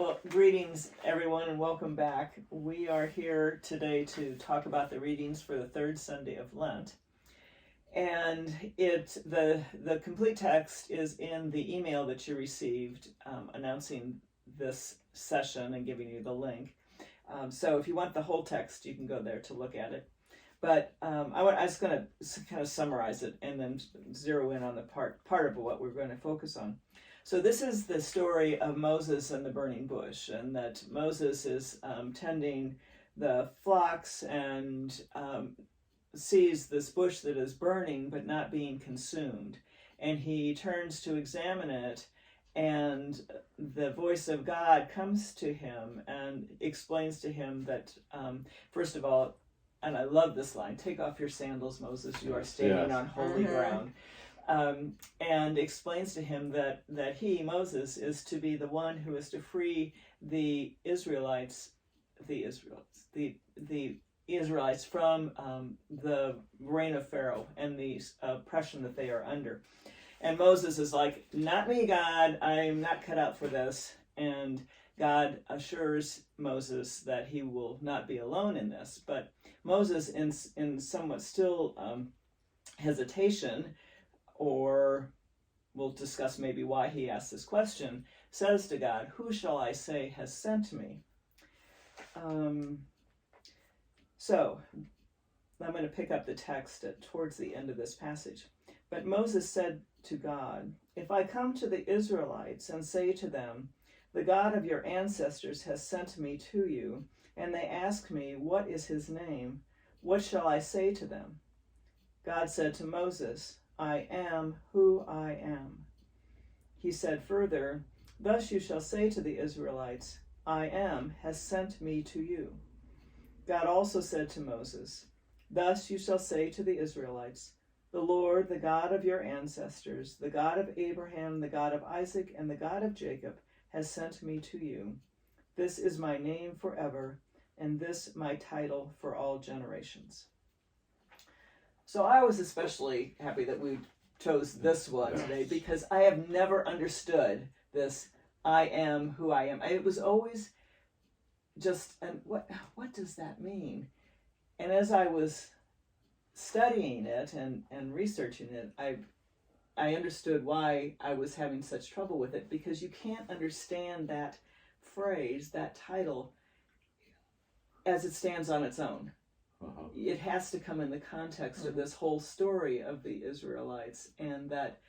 Well, greetings everyone and welcome back. We are here today to talk about the readings for the third Sunday of Lent. And the complete text is in the email that you received announcing this session and giving you the link. So if you want the whole text, you can go there to look at it. But I was going to kind of summarize it and then zero in on the part of what we're going to focus on. So this is the story of Moses and the burning bush, and that Moses is tending the flocks and sees this bush that is burning but not being consumed. And he turns to examine it, and the voice of God comes to him and explains to him that, first of all, and I love this line, "Take off your sandals, Moses, you are standing on holy ground." And explains to him that he, Moses, is to be the one who is to free the Israelites from the reign of Pharaoh and the oppression that they are under. And Moses is like, "Not me, God, I'm not cut out for this." And God assures Moses that he will not be alone in this. But Moses, in somewhat still hesitation, or we'll discuss maybe why he asked this question, says to God, "Who shall I say has sent me?" So I'm going to pick up the text towards the end of this passage. "But Moses said to God, 'If I come to the Israelites and say to them, the God of your ancestors has sent me to you, and they ask me, what is his name? What shall I say to them?' God said to Moses, 'I am who I am.' He said further, 'Thus you shall say to the Israelites, I am has sent me to you.' God also said to Moses, 'Thus you shall say to the Israelites, the Lord, the God of your ancestors, the God of Abraham, the God of Isaac, and the God of Jacob, has sent me to you. This is my name forever, and this my title for all generations.'" So I was especially happy that we chose this one today, because I have never understood this "I am who I am." It was always just, and what does that mean? And as I was studying it and researching it, I understood why I was having such trouble with it, because you can't understand that phrase, that title, as it stands on its own. It has to come in the context of this whole story of the Israelites, and that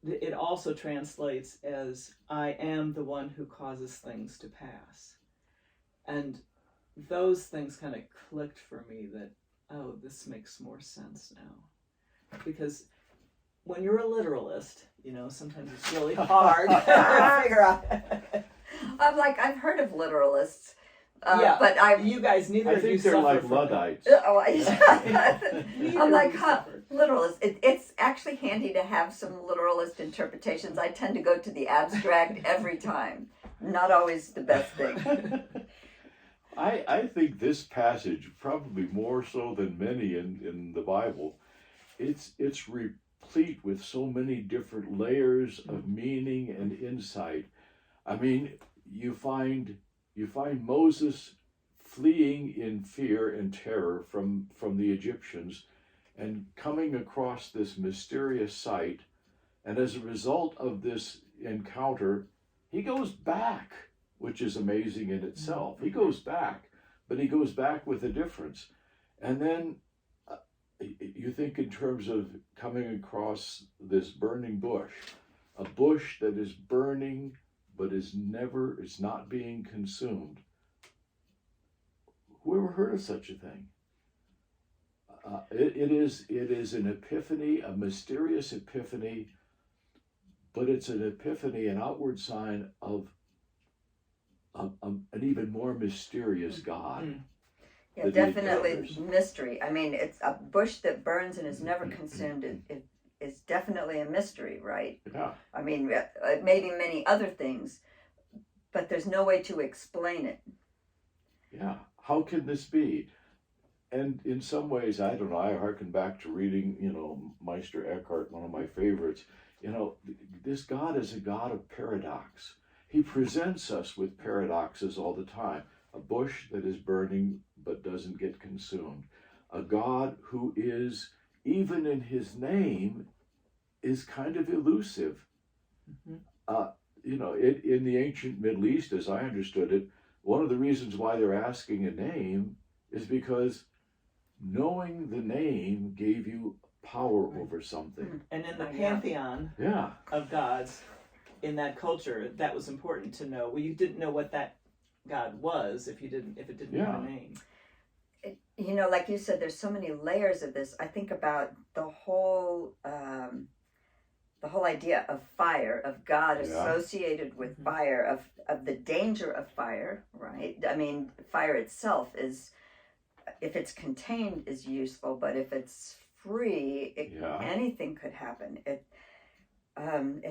it also translates as "I am the one who causes things to pass." And those things kind of clicked for me that, oh, this makes more sense now. Because when you're a literalist, sometimes it's really hard to figure out. I'm like, I've heard of literalists. But you guys, neither of you I think they're like Luddites. I'm like, literalist. It's actually handy to have some literalist interpretations. I tend to go to the abstract every time. Not always the best thing. I think this passage, probably more so than many in the Bible, it's replete with so many different layers of meaning and insight. I mean, you find Moses fleeing in fear and terror from the Egyptians and coming across this mysterious sight. And as a result of this encounter, he goes back, which is amazing in itself. He goes back, but he goes back with a difference. And then you think in terms of coming across this burning bush, a bush that is burning but is not being consumed. Who ever heard of such a thing? It is an epiphany, a mysterious epiphany, but it's an epiphany, an outward sign of an even more mysterious God. Yeah, definitely mystery. I mean, it's a bush that burns and is never consumed. It's definitely a mystery, right? Yeah. I mean, maybe many other things, but there's no way to explain it. Yeah. How can this be? And in some ways, I don't know, I hearken back to reading, Meister Eckhart, one of my favorites. This God is a God of paradox. He presents us with paradoxes all the time. A bush that is burning but doesn't get consumed. A God who is, even in his name, is kind of elusive. In the ancient Middle East, as I understood it, one of the reasons why they're asking a name is because knowing the name gave you power over something. And in the pantheon of gods in that culture, that was important to know. Well, you didn't know what that God was if it didn't have a name. Like you said, there's so many layers of this. I think about the whole idea of fire, of God associated with fire, of the danger of fire, right? I mean, fire itself is, if it's contained, is useful, but if it's free, anything could happen. It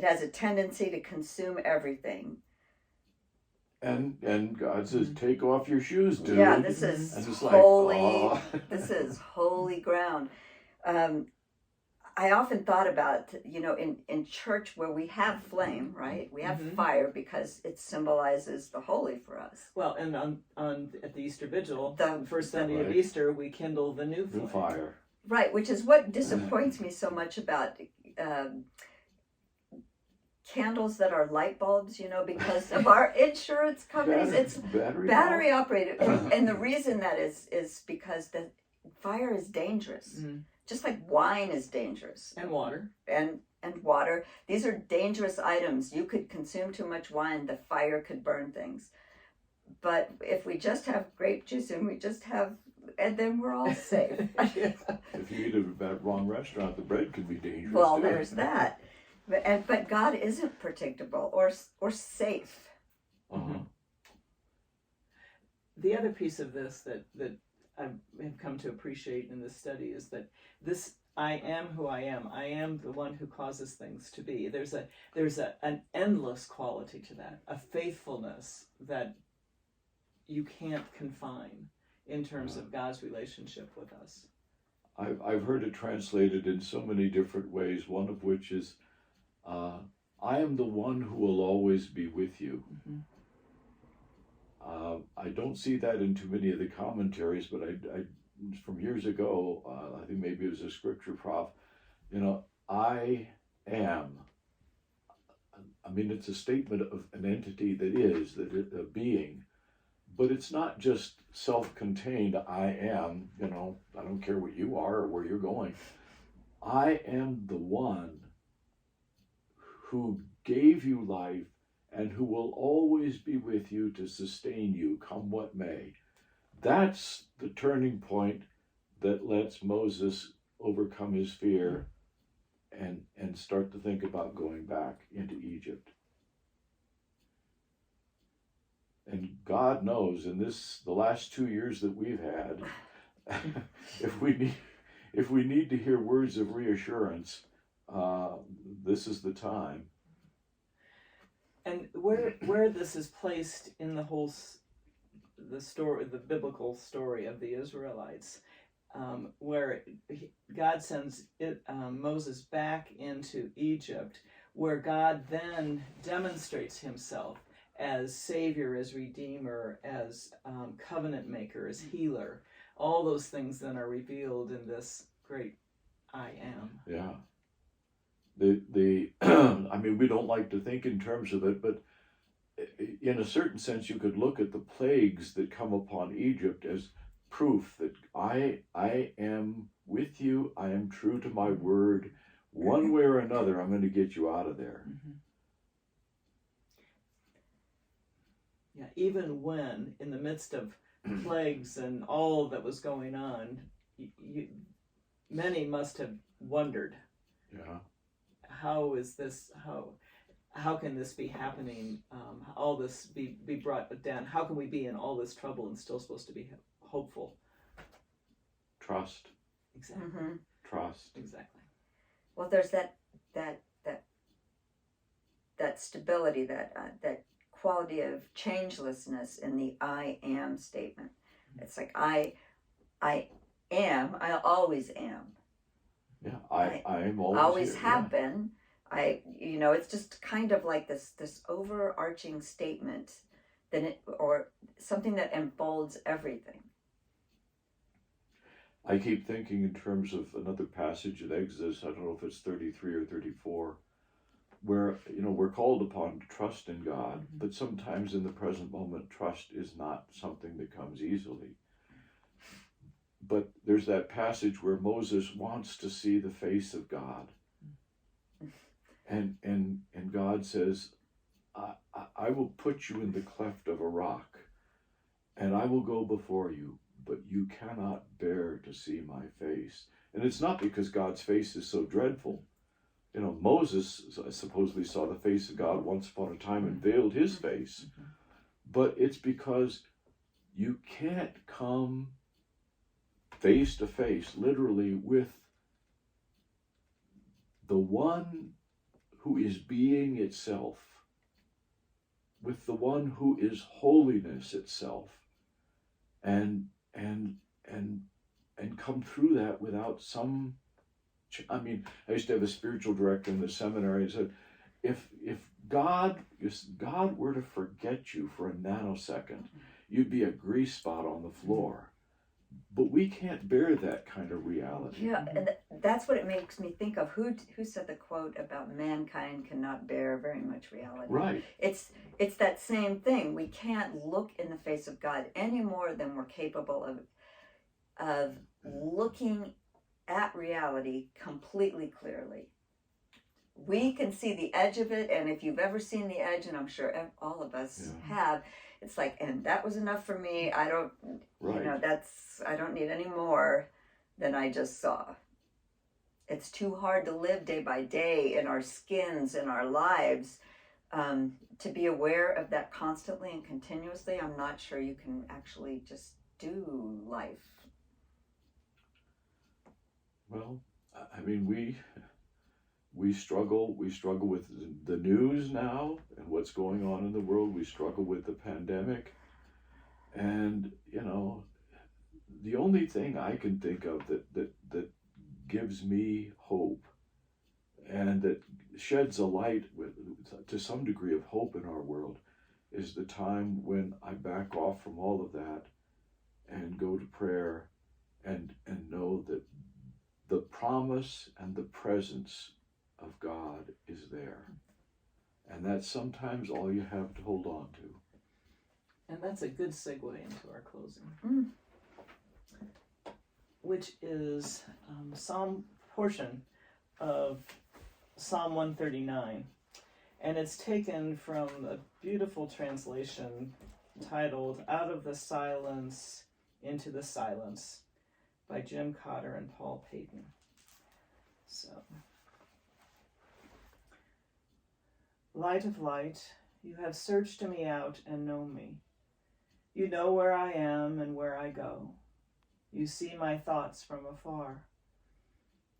has a tendency to consume everything. And God says, take off your shoes, dude. Yeah, this is holy. This is holy ground. I often thought about, in church where we have flame, right? We have fire because it symbolizes the holy for us. Well, and at the Easter Vigil, the first Sunday of Easter, we kindle the new fire. Right, which is what disappoints me so much about candles that are light bulbs, because of our insurance companies. It's battery operated. And the reason that is because the fire is dangerous. Just like wine is dangerous. And water. And water. These are dangerous items. You could consume too much wine, the fire could burn things. But if we just have grape juice and then we're all safe. If you eat at a wrong restaurant, the bread could be dangerous. Well, too. There's that. But God isn't predictable or safe. The other piece of this that I have come to appreciate in this study is that this I am who I am. I am the one who causes things to be. There's an endless quality to that, a faithfulness that you can't confine in terms of God's relationship with us. I've heard it translated in so many different ways, one of which is, I am the one who will always be with you. I don't see that in too many of the commentaries, but I from years ago, I think maybe it was a scripture prof, I am. I mean, it's a statement of an entity a being, but it's not just self-contained, I am, I don't care what you are or where you're going. I am the one who gave you life and who will always be with you to sustain you, come what may. That's the turning point that lets Moses overcome his fear and start to think about going back into Egypt. And God knows, in the last 2 years that we've had, if we need to hear words of reassurance, this is the time. And where this is placed in the biblical story of the Israelites, where God sends Moses back into Egypt, where God then demonstrates himself as Savior, as Redeemer, as covenant maker, as healer. All those things then are revealed in this great I am. Yeah. I mean, we don't like to think in terms of it, but in a certain sense, you could look at the plagues that come upon Egypt as proof that I am with you. I am true to my word. One way or another, I'm going to get you out of there. Yeah, even when in the midst of plagues and all that was going on, many must have wondered. Yeah. How is this? How can this be happening? All this be brought down? How can we be in all this trouble and still supposed to be hopeful? Trust. Exactly. Trust. Exactly. Well, there's that stability, that quality of changelessness in the I am statement. It's like I am. I always am. Yeah, I am always always here. have been. It's just kind of like this overarching statement or something that enfolds everything. I keep thinking in terms of another passage in Exodus, I don't know if it's 33 or 34, where, we're called upon to trust in God, but sometimes in the present moment, trust is not something that comes easily. But there's that passage where Moses wants to see the face of God. And God says, I will put you in the cleft of a rock, and I will go before you, but you cannot bear to see my face. And it's not because God's face is so dreadful. Moses supposedly saw the face of God once upon a time and veiled his face. But it's because you can't come face to face, literally, with the one who is being itself, with the one who is holiness itself, and come through that without some. I used to have a spiritual director in the seminary and said, if God were to forget you for a nanosecond, you'd be a grease spot on the floor. But we can't bear that kind of reality. Yeah, and that's what it makes me think of. Who said the quote about mankind cannot bear very much reality? Right. It's that same thing. We can't look in the face of God any more than we're capable of looking at reality completely clearly. We can see the edge of it, and if you've ever seen the edge, and I'm sure all of us have, it's like, and that was enough for me. I don't, I don't need any more than I just saw. It's too hard to live day by day in our skins, in our lives, to be aware of that constantly and continuously. I'm not sure you can actually just do life. Well, we struggle with the news now and what's going on in the world. We struggle with the pandemic. And, the only thing I can think of that gives me hope and that sheds a light to some degree of hope in our world is the time when I back off from all of that and go to prayer and know that the promise and the presence of God is there. And that's sometimes all you have to hold on to. And that's a good segue into our closing, which is Psalm portion of Psalm 139. And it's taken from a beautiful translation titled Out of the Silence into the Silence by Jim Cotter and Paul Payton. So, light of light, you have searched me out and know me. You know where I am and where I go. You see my thoughts from afar.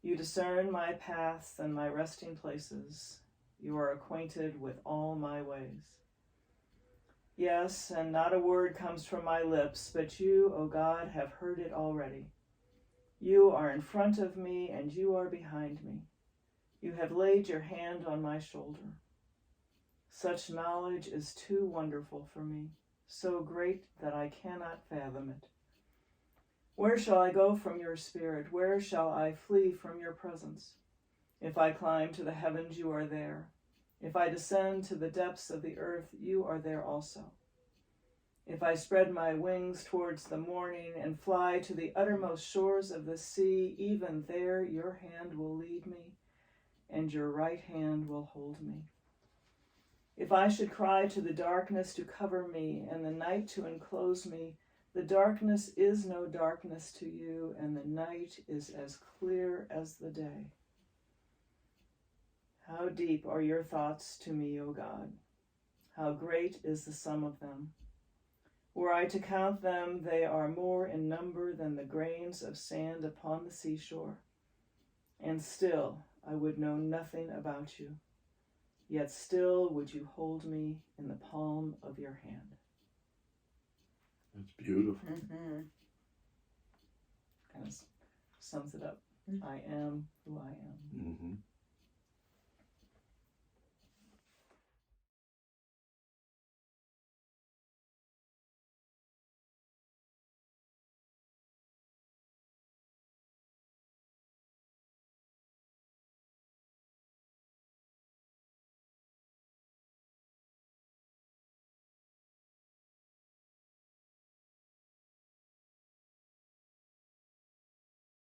You discern my paths and my resting places. You are acquainted with all my ways. Yes, and not a word comes from my lips, but you, O God, have heard it already. You are in front of me and you are behind me. You have laid your hand on my shoulder. Such knowledge is too wonderful for me, so great that I cannot fathom it. Where shall I go from your spirit? Where shall I flee from your presence? If I climb to the heavens, you are there. If I descend to the depths of the earth, you are there also. If I spread my wings towards the morning and fly to the uttermost shores of the sea, even there your hand will lead me, and your right hand will hold me. If I should cry to the darkness to cover me, and the night to enclose me, the darkness is no darkness to you, and the night is as clear as the day. How deep are your thoughts to me, O God? How great is the sum of them? Were I to count them, they are more in number than the grains of sand upon the seashore. And still I would know nothing about you, yet still would you hold me in the palm of your hand. That's beautiful. Mm-hmm. Kind of sums it up. I am who I am. Mm-hmm.